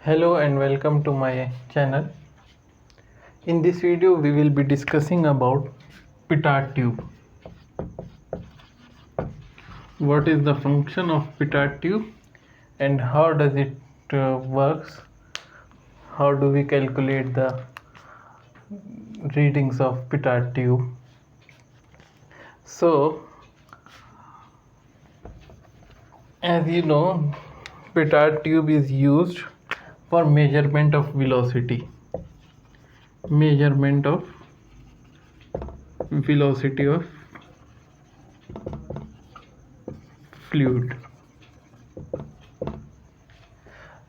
Hello and welcome to my channel. In this video we will be discussing about petard tube. What is the function of petard tube and how does it works? How do we calculate the readings of petard tube? So as you know, petard tube is used for measurement of velocity. Measurement of velocity of fluid.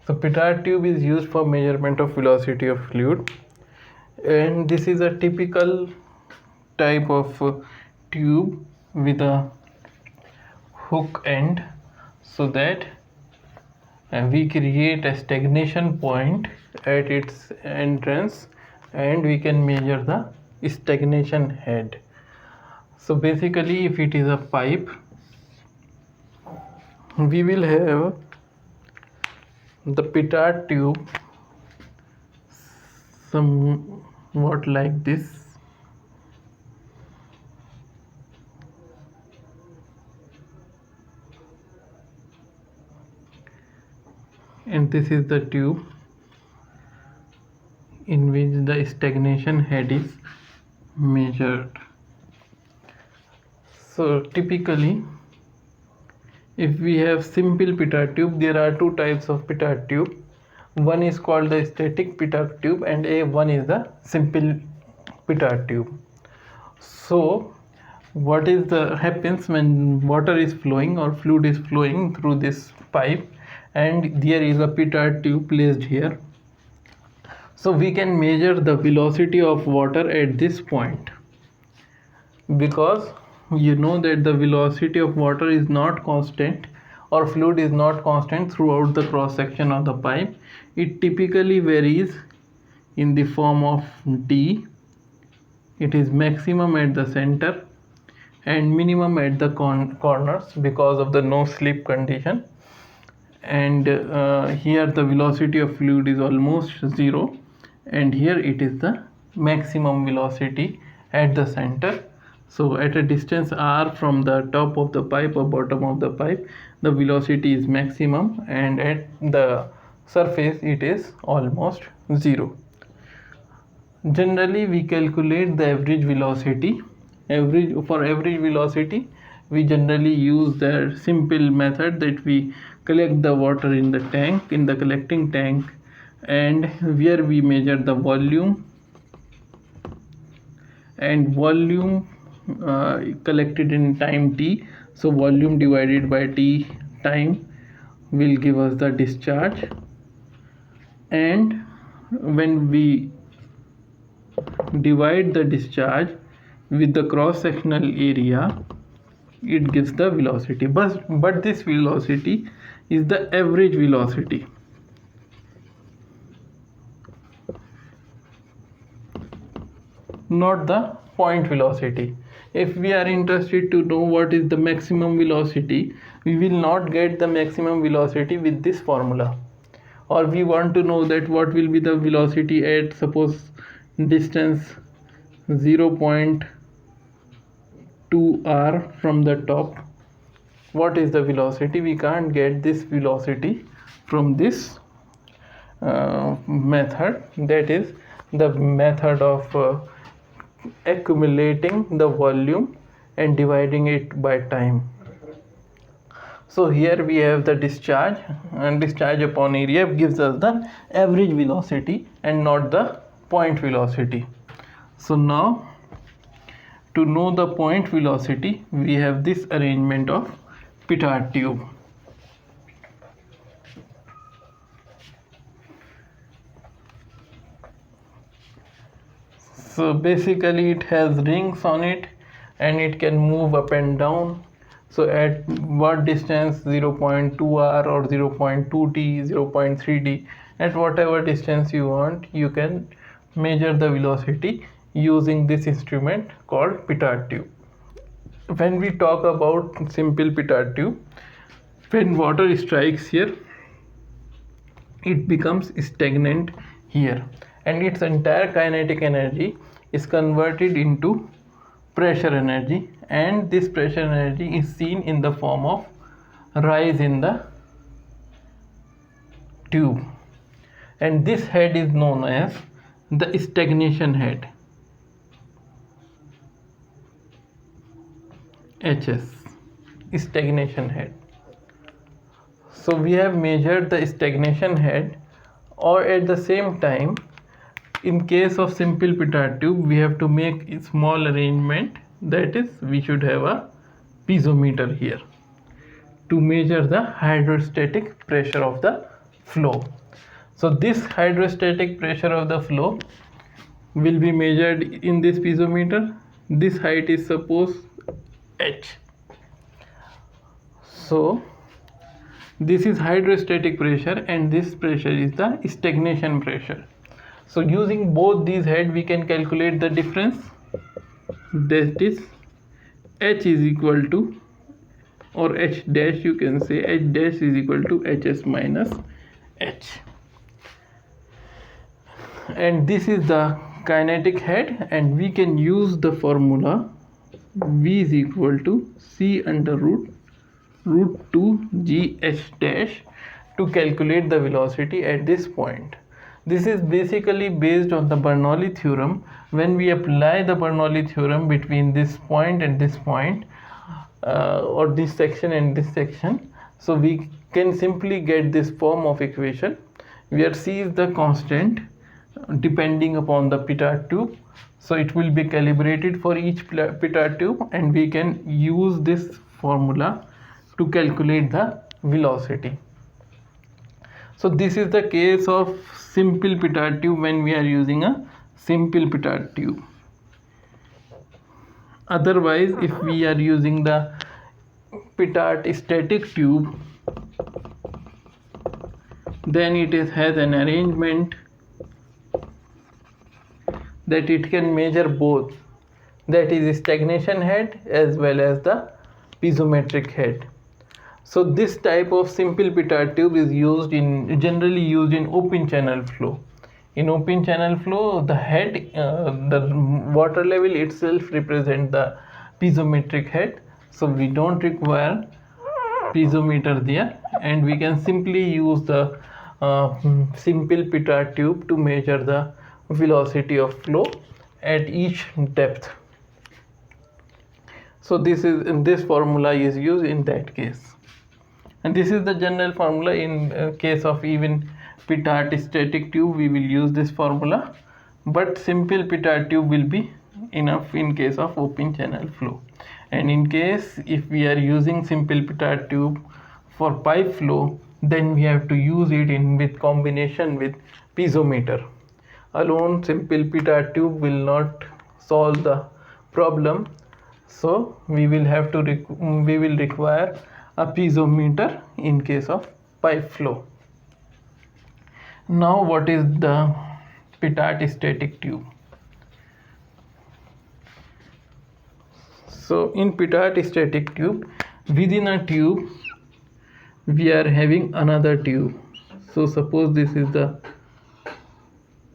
So petard tube is used for measurement of velocity of fluid, and this is a typical type of tube with a hook end, so that we create a stagnation point at its entrance and we can measure the stagnation head. So basically, if it is a pipe, we will have the petard tube somewhat like this. And this is the tube in which the stagnation head is measured. So typically, if we have simple petard tube, there are two types of petard tube. One is called the static petard tube and one is the simple petard tube. So what is the happens when water is flowing or fluid is flowing through this pipe and there is a petard tube placed here? So we can measure the velocity of water at this point, because you know that the velocity of water is not constant or fluid is not constant throughout the cross section of the pipe. It typically varies in the form of d. It is maximum at the center and minimum at the corners because of the no slip condition. And here the velocity of fluid is almost zero, and here it is the maximum velocity at the center. So at a distance r from the top of the pipe or bottom of the pipe, the velocity is maximum, and at the surface it is almost zero. Generally we calculate the average velocity. For average velocity we generally use the simple method that we collect the water in the tank, in the collecting tank, and where we measure the volume, and volume collected in time t. So volume divided by t time will give us the discharge, and when we divide the discharge with the cross sectional area, it gives the velocity. But this velocity is the average velocity. Not the point velocity. If we are interested to know what is the maximum velocity, we will not get the maximum velocity with this formula. Or we want to know that what will be the velocity at, suppose, distance 0.2 r from the top. What is the velocity? We can't get this velocity from this method, that is the method of accumulating the volume and dividing it by time. So here we have the discharge, and discharge upon area gives us the average velocity and not the point velocity. So now, to know the point velocity, we have this arrangement of petard tube. So basically it has rings on it and it can move up and down. So at what distance, 0.2 r or 0.2 t, 0.3 d, at whatever distance you want, you can measure the velocity using this instrument called petard tube. When we talk about simple petard tube, when water strikes here, it becomes stagnant here, and its entire kinetic energy is converted into pressure energy, and this pressure energy is seen in the form of rise in the tube, and this head is known as the stagnation head, HS, stagnation head. So we have measured the stagnation head, or at the same time, in case of simple pitot tube, we have to make a small arrangement, that is, we should have a piezometer here to measure the hydrostatic pressure of the flow. So this hydrostatic pressure of the flow will be measured in this piezometer. This height is suppose h. So this is hydrostatic pressure, and this pressure is the stagnation pressure. So using both these head, we can calculate the difference, that is h is equal to, or h dash, you can say h dash is equal to hs minus h, and this is the kinetic head, and we can use the formula v is equal to c under root 2 g h dash to calculate the velocity at this point. This is basically based on the Bernoulli theorem. When we apply the Bernoulli theorem between this point and this point, or this section and this section, so we can simply get this form of equation where c is the constant depending upon the pitot tube. So it will be calibrated for each pitot tube, and we can use this formula to calculate the velocity. So this is the case of simple pitot tube when we are using a simple pitot tube. Otherwise, if we are using the pitot static tube, then it has an arrangement that it can measure both, that is stagnation head as well as the piezometric head. So this type of simple pitot tube is generally used in open channel flow. In open channel flow, the head, the water level itself represents the piezometric head, so we don't require piezometer there, and we can simply use the simple pitot tube to measure the velocity of flow at each depth. So this formula is used in that case, and this is the general formula. In case of even pitot static tube, we will use this formula, but simple pitot tube will be enough in case of open channel flow. And in case if we are using simple pitot tube for pipe flow, then we have to use it with combination with piezometer. Alone simple pitot tube will not solve the problem, so we will require a piezometer in case of pipe flow. Now what is the pitot static tube? So in pitot static tube, within a tube we are having another tube. So suppose this is the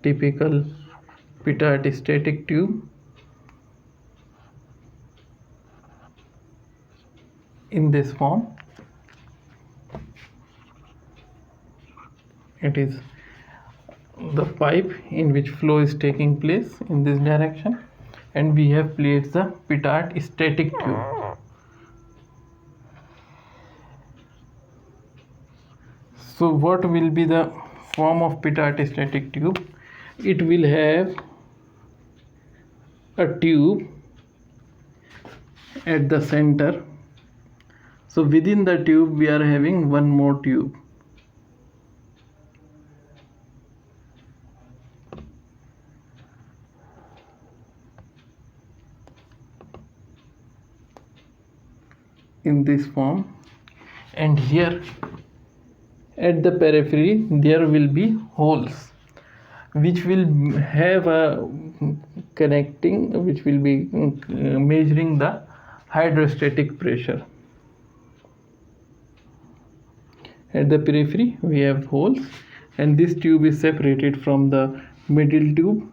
typical pitot static tube. In this form, it is the pipe in which flow is taking place in this direction, and we have placed the pitot static tube. So what will be the form of pitot static tube? It will have a tube at the center. So within the tube we are having one more tube. In this form, and here at the periphery there will be holes which will have a connecting, which will be measuring the hydrostatic pressure. At the periphery we have holes, and this tube is separated from the middle tube,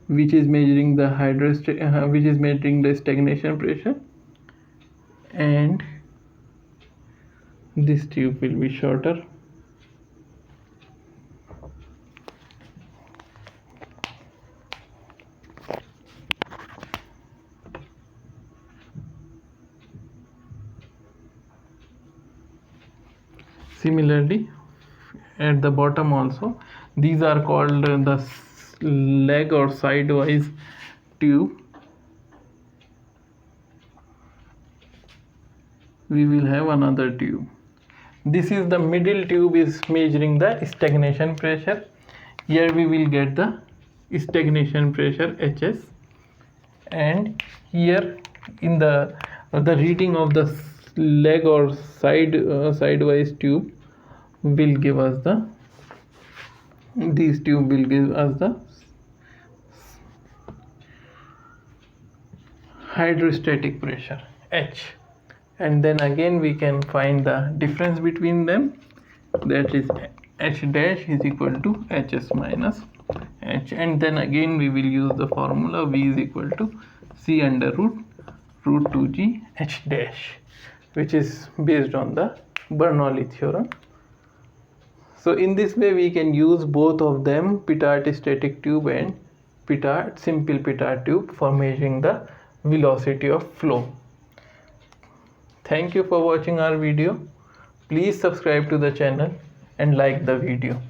which is measuring the stagnation pressure, and this tube will be shorter. Similarly, at the bottom also, these are called the leg or sidewise tube. We will have another tube. This is the middle tube, is measuring the stagnation pressure. Here we will get the stagnation pressure HS, and here in the reading of the leg or sidewise tube will give us the hydrostatic pressure H, and then again we can find the difference between them, that is H dash is equal to HS minus H, and then again we will use the formula V is equal to C under root 2G H dash, which is based on the Bernoulli theorem. So in this way we can use both of them, Pittard static tube and simple Pittard tube, for measuring the velocity of flow. Thank you for watching our video. Please subscribe to the channel and like the video.